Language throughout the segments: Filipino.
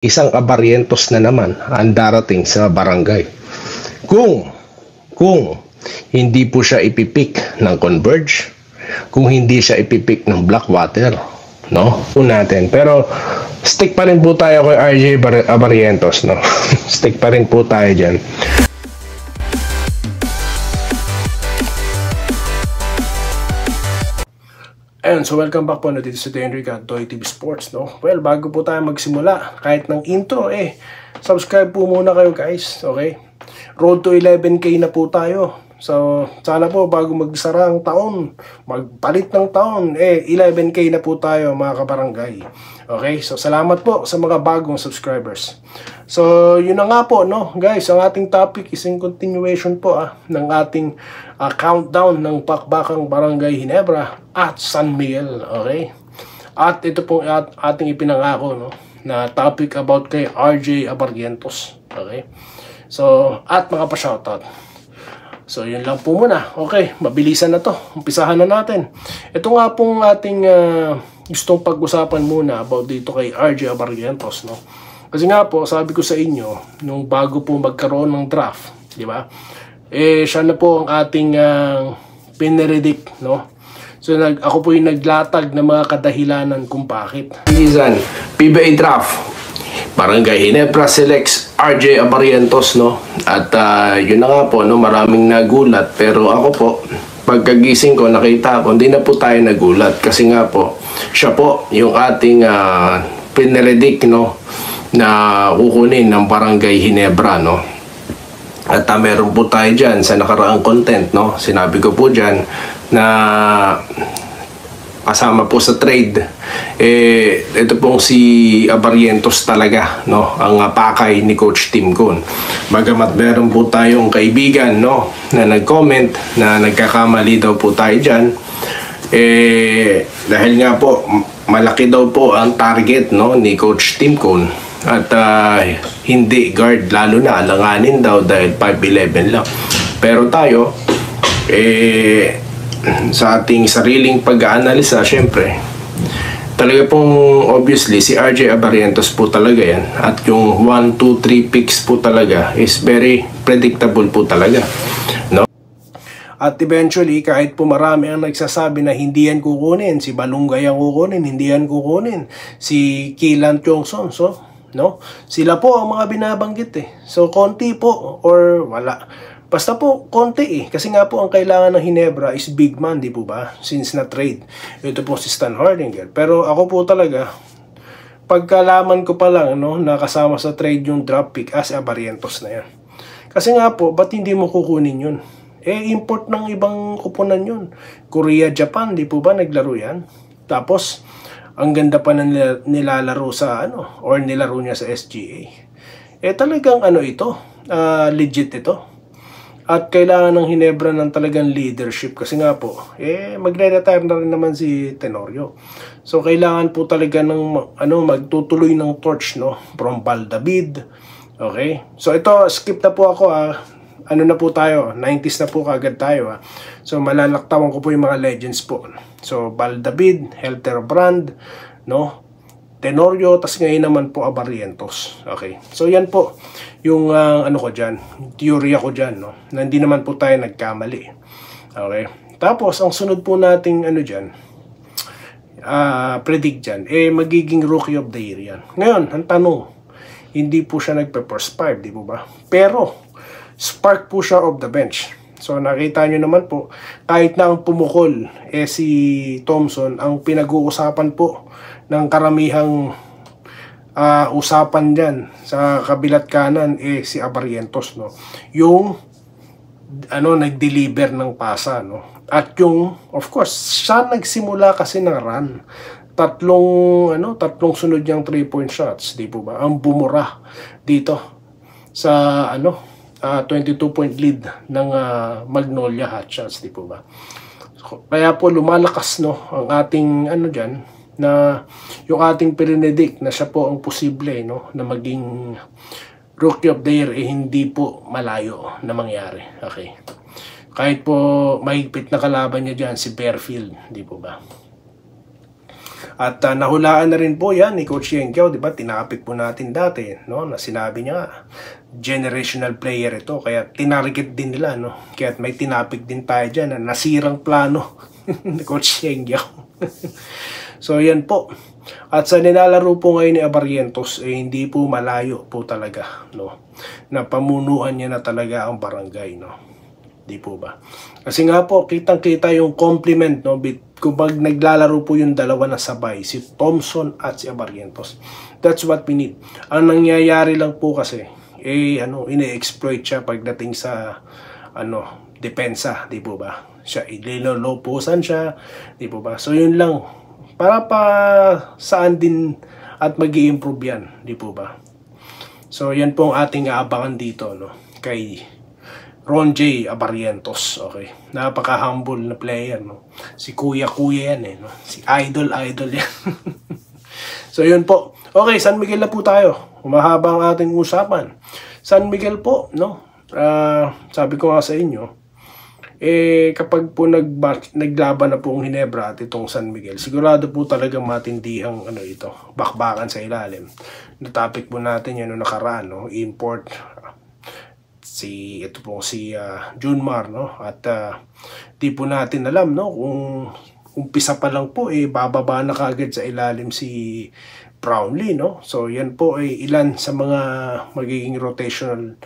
Isang Abarrientos na naman ang darating sa barangay. Kung hindi po siya ipipik ng Converge, kung hindi siya ipipik ng Blackwater, no? Po natin. Pero stick pa rin po tayo kay RJ Abarrientos, no? Stick pa rin po tayo diyan. Ayun, so welcome back po na dito sa Henry Toy TV Sports, no? Well, bago po tayo magsimula, kahit ng intro, subscribe po muna kayo guys, okay? Road to 11K na po tayo. So, sana po bago magsara ang taon, magpalit ng taon, 11K na po tayo mga kabarangay. Okay, so salamat po sa mga bagong subscribers. So, yun na nga po, no? Guys, ang ating topic is in continuation po ng ating countdown ng Pakbakang Barangay Ginebra at San Miguel, okay? At ito pong ating ipinangako, no, na topic about kay RJ Abarrientos, okay? So, at mga pa-shoutout. So, yun lang po muna. Okay, mabilisan na to. Umpisahan na natin. Ito nga pong ating gustong pag-usapan muna about dito kay RJ Abarrientos, no? Kasi nga po, sabi ko sa inyo, nung bago po magkaroon ng draft, di ba? Siya na po ang ating pinredict, no? So, ako po yung naglatag ng mga kadahilanan kung bakit. Season, PBA draft, Barangay Ginebra selects RJ Abarrientos, no? At yun na nga po, no, maraming nagulat. Pero ako po, pagkagising ko, nakita ko, hindi na po tayo nagulat. Kasi nga po, siya po yung ating pinredict, no, na kukunin ng Barangay Ginebra, no? At meron po tayo dyan sa nakaraang content, no? Sinabi ko po dyan na kasama po sa trade, ito pong si Abarrientos talaga, no, ang pakay ni Coach Tim Cone. Bagamat meron po tayong kaibigan, no, na nag-comment na nagkakamali daw po tayo dyan, dahil nga po malaki daw po ang target, no, ni Coach Tim Cone. At hindi guard, lalo na alanganin daw dahil 5'11 lang. Pero tayo, sa ating sariling pag-aanalisa, syempre, talaga pong obviously si RJ Abarrientos po talaga yan. At yung 1, 2, 3 picks po talaga is very predictable po talaga, no? At eventually, kahit po marami ang nagsasabi na hindi yan kukunin, si Balungay ang kukunin, hindi yan kukunin, si Kilan Chongson, so, no? Sila po ang mga binabanggit So, konti po or wala. Basta po, konti Kasi nga po, ang kailangan ng Ginebra is big man, di po ba? Since na-trade. Ito po si Stan Hardinger. Pero ako po talaga, pagkalaman ko pa lang, no, nakasama sa trade yung drop pick as Abarrientos na yan. Kasi nga po, ba't hindi mo kukunin yun? Import ng ibang kupunan yun. Korea, Japan, di po ba naglaro yan? Tapos, ang ganda pa na nilalaro sa or nilaro niya sa SGA. Talagang ito, legit ito. At kailangan ng Ginebra ng talagang leadership kasi nga po, magre-retire na rin naman si Tenorio. So kailangan po talaga ng magtutuloy ng torch, no, from Valdavid. Okay? So ito, skip na po ako na po tayo, 90s na po kagad tayo So malalaktawan ko po yung mga legends po. So Valdavid, Helter Brand, no, Tenorio, tas ngayon naman po Abarrientos. Okay. So yan po yung ko dyan, teorya ko dyan, no, na hindi naman po tayo nagkamali. Okay. Tapos ang sunod po nating dyan, predict dyan, magiging Rookie of the Year yan. Ngayon, ang tanong, hindi po siya nagpe-first 5, di po ba? Pero spark po siya of the bench. So nakita nyo naman po, kahit na ang pumukol si Thompson, ang pinag-uusapan po ng karamihang usapan dyan sa kabilat kanan si Abarrientos, no, yung nag-deliver ng pasa, no, at yung of course siya nagsimula kasi ng run, tatlong sunod niyang 3-point shots, di po ba, ang bumura dito sa 22-point lead ng Magnolia Hotshots, di po ba? Kaya po lumalakas, no, ang ating dyan, na yung ating pinredict na siya po ang posible, no, na maging Rookie of the Year, hindi po malayo na mangyari. Okay. Kahit po mahigpit na kalaban niya dyan si Bearfield, di po ba? At nahulaan na rin po yan ni Coach Yenkiao, di ba? Tinapik po natin dati, no? Na sinabi niya, generational player ito, kaya tinarget din nila, no? Kaya may tinapik din tayo dyan na nasirang plano ni Coach Yenkiao. So yan po. At sa nilalaro po ngayon ni Abarrientos, hindi po malayo po talaga, no? Na pamunuan niya na talaga ang barangay, no? Di po ba? Kasi nga po, kitang-kita yung compliment, no? Kung naglalaro po yung dalawa na sabay, si Thompson at si Abarrientos. That's what we need. Ang nangyayari lang po kasi, ine-exploit siya pagdating sa, depensa, di po ba? Siya, ililo-low posan siya, di po ba? So yun lang, para pa saan din at mag-i-improve yan, di po ba? So yan po ang ating aabangan dito, no? Kay Ron J. Abarrientos, okay? Napaka-humble na player, no? Si kuya-kuya yan, no? Si idol-idol yan. So yun po. Okay, San Miguel na po tayo. Humahaba ang ating usapan. San Miguel po, no? Sabi ko nga sa inyo, kapag po naglaban na po ang Ginebra at itong San Miguel, sigurado po talagang matindihang bakbakan sa ilalim. Natapik po natin yan noong nakaraan, no? Import si Junmar, no? At di po natin alam, no, kung umpisa pa lang po bababa na kagad sa ilalim si Brownlee, no? So yan po ay ilan sa mga magiging rotational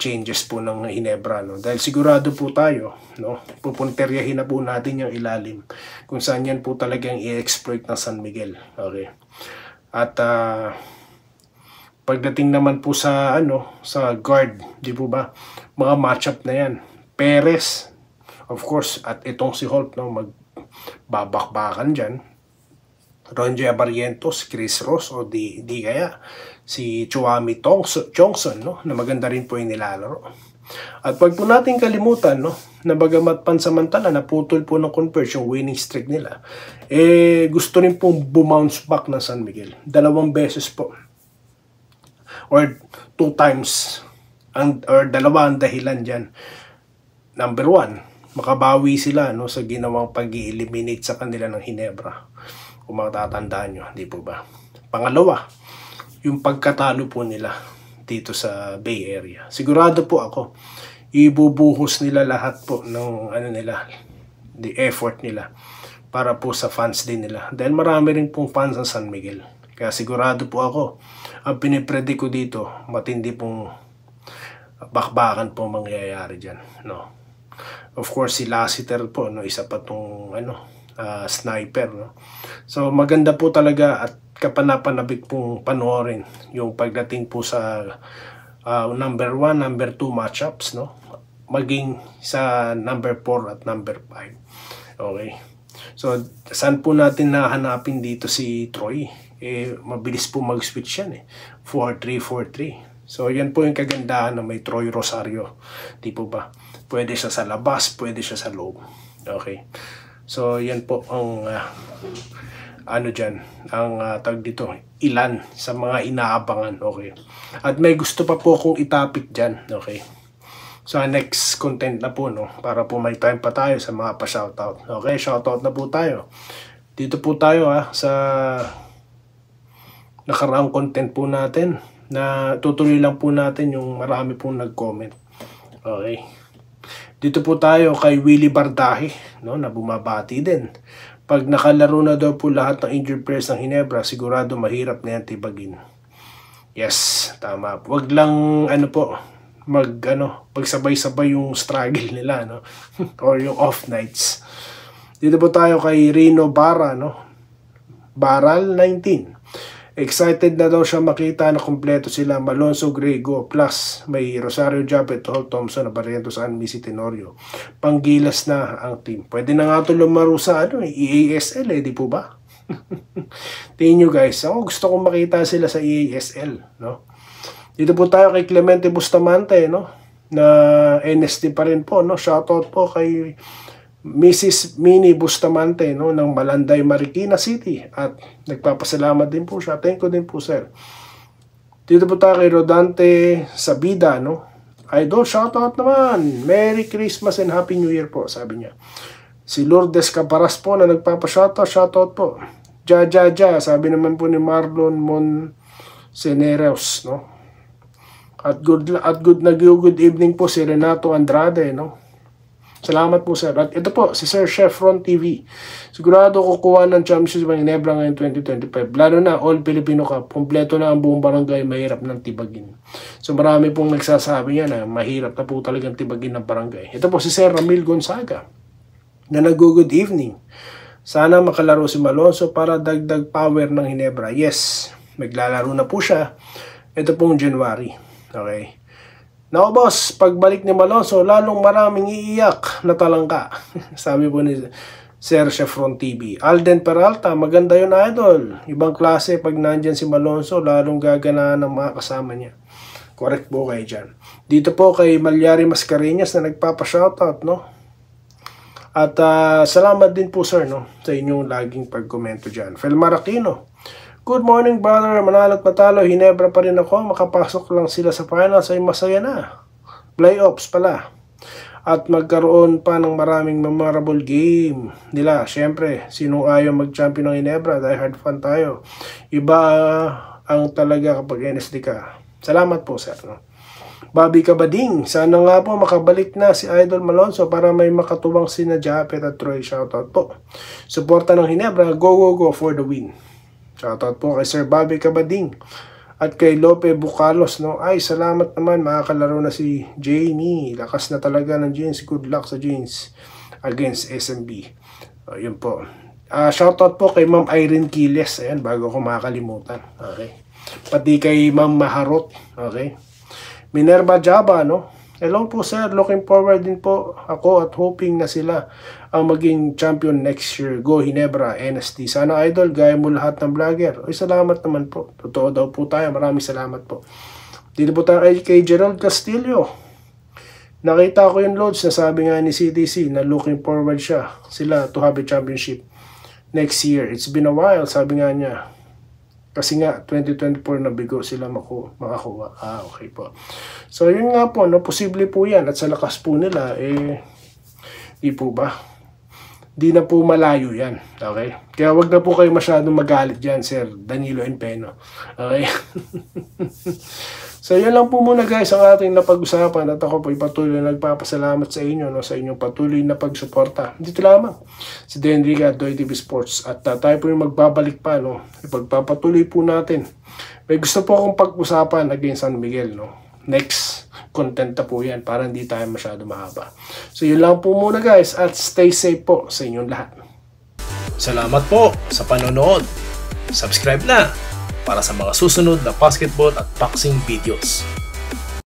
changes po ng Ginebra, no? Dahil sigurado po tayo, no, pupunteryahin na po natin yung ilalim kung saan yan po talagang i-exploit ng San Miguel, okay? At pagdating naman po sa sa guard, di po ba? Mga matchup na yan. Perez, of course, at itong si Holt, no, magbabakbakan diyan. Ron J. Abarrientos, Chris Ross, o di kaya si Chuami Johnson, no, na maganda rin po yung nilalaro. At pag po natin kalimutan, no, na bagamat pansamantala naputol po ng conversion winning streak nila, gusto rin pong bumounce back ng San Miguel. 2 beses po. Or 2 times or 2 ang dahilan dyan. Number 1, makabawi sila, no, sa ginawang pag-i-eliminate sa kanila ng Ginebra, kung matatandaan nyo, di po ba? Pangalawa, yung pagkatalo po nila dito sa Bay Area. Sigurado po ako, ibubuhos nila lahat po ng the effort nila para po sa fans din nila. Dahil marami rin pong fans ng San Miguel. Kaya sigurado po ako, ang pinipredict ko dito, matindi pong bakbakan po mangyayari dyan, no? Of course, si Lassiter po, no, isa pa tong sniper, no? So maganda po talaga at kapanapanabik pong panoorin yung pagdating po sa number 1, number 2 matchups, no? Maging sa number 4 at number 5. Okay. So saan po natin nahanapin dito si Troy? Mabilis po mag-switch yan 4-3-4-3. So yan po yung kagandahan na may Troy Rosario, di po ba? Pwede siya sa labas, pwede siya sa loob. Okay. So yan po ang tag dito, ilan sa mga inaabangan, okay? At may gusto pa po akong itapik dyan, okay? So next content na po, no, para po may time pa tayo sa mga pa-shoutout. Okay, shoutout na po tayo. Dito po tayo sa nakaraang content po natin, na tutuloy lang po natin yung marami pong nag-comment. Okay. Dito po tayo kay Willie Bardahe, no, na bumabati din. Pag nakalaro na daw po lahat ng injured players ng Ginebra, sigurado mahirap na yan tibagin. Yes, tama. Wag lang pagsabay-sabay yung struggle nila, no? Or yung off nights. Dito po tayo kay Rino Barra, no? Baral 19. Excited na daw siya makita na kumpleto sila Malonzo Grego plus may Rosario Japet, Holt Thompson, Abarrientos, Missy Tenorio. Panggilas na ang team. Pwede na nga ito lumaro sa EASL, di po ba? Tingin nyo guys, ako gusto kong makita sila sa EASL, no? Dito po tayo kay Clemente Bustamante, no, na NSD pa rin po, no. Shoutout po kay Mrs. Minnie Bustamante, no, ng Malanday, Marikina City, at nagpapasalamat din po siya. Thank you din po, sir. Dito po tayo kay Rodante Sabida, no. Idol, shoutout naman. Merry Christmas and Happy New Year po, sabi niya. Si Lourdes Caparas po na nagpapa-shoutout, shoutout po. sabi naman po ni Marlon Monseneros, no? At good evening po si Renato Andrade, no? Salamat po sir. At ito po si Sir Chevron TV. Sigurado kukuha ng championship ng Ginebra ngayon 2025. Lalo na All Filipino Cup. Kompleto na ang buong barangay, mahirap ng tibagin. So marami pong nagsasabi niya na mahirap na po talagang tibagin ng barangay. Ito po si Sir Ramil Gonzaga na nag-good evening. Sana makalaro si Malonzo para dagdag power ng Ginebra. Yes, maglalaro na po siya. Ito pong January. Okay. Now boss, pagbalik ni Malonzo, lalong maraming iiyak na talangka. Sabi po ni Sir Chevron TV. Alden Peralta, maganda yun idol. Ibang klase pag nandyan si Malonzo, lalong gaganaan ng mga kasama niya. Correct po kayo dyan. Dito po kay Malyari Mascareñas na nagpapa-shoutout, no? At salamat din po sir, no, sa inyong laging pagkomento dyan. Felmar Aquino, good morning brother, manalo't matalo, Ginebra pa rin ako, makapasok lang sila sa finals ay masaya na. Playoffs pala. At magkaroon pa ng maraming memorable game nila. Siyempre, sinong ayaw mag-champion ng Ginebra, dahil hard fan tayo. Iba ang talaga kapag NSD ka. Salamat po sir, no? Bobby Cabading, sana nga po makabalik na si Idol Malonzo para may makatubang sina Japet at Troy. Shoutout po. Suporta ng Ginebra, go for the win. Shoutout po kay Sir Bobby Cabading at kay Lope Bucalos, no? Ay, salamat naman, makakalaro na si Jamie. Lakas na talaga ng Jeans. Good luck sa Jeans against SMB. Yun po. Shoutout po kay Ma'am Irene Quiles. Ayan, bago ko makakalimutan. Okay. Pati kay Ma'am Maharot. Okay. Minerva Jaba, no? Hello po sir, looking forward din po ako at hoping na sila ang maging champion next year. Go Ginebra, NST. Sana idol, gaya mo lahat ng vlogger. Ay, salamat naman po. Totoo daw po tayo. Maraming salamat po. Dito po tayo kay Gerald Castillo. Nakita ko yung loads na sabi nga ni CDC na looking forward sila to have a championship next year. It's been a while, sabi nga niya. Kasi nga, 2024 na bigo sila makakuha. Okay po. So, yun nga po, no, posible po yan. At sa lakas po nila, di po ba? Di na po malayo yan. Okay? Kaya wag na po kayo masyadong magalit dyan, Sir Danilo Empeno. Okay? So, yun lang po muna guys ang ating napag-usapan. At ako po patuloy na nagpapasalamat sa inyo, no, sa inyong patuloy na pagsuporta. Dito lamang si Denrica at Doy TV Sports. At tayo po yung magbabalik pa, no? Ipagpapatuloy po natin. May gusto po akong pag-usapan against San Miguel, no? Next content na po yan para hindi tayo masyado mahaba. So, yun lang po muna guys at stay safe po sa inyong lahat. Salamat po sa panonood. Subscribe na para sa mga susunod na basketball at boxing videos.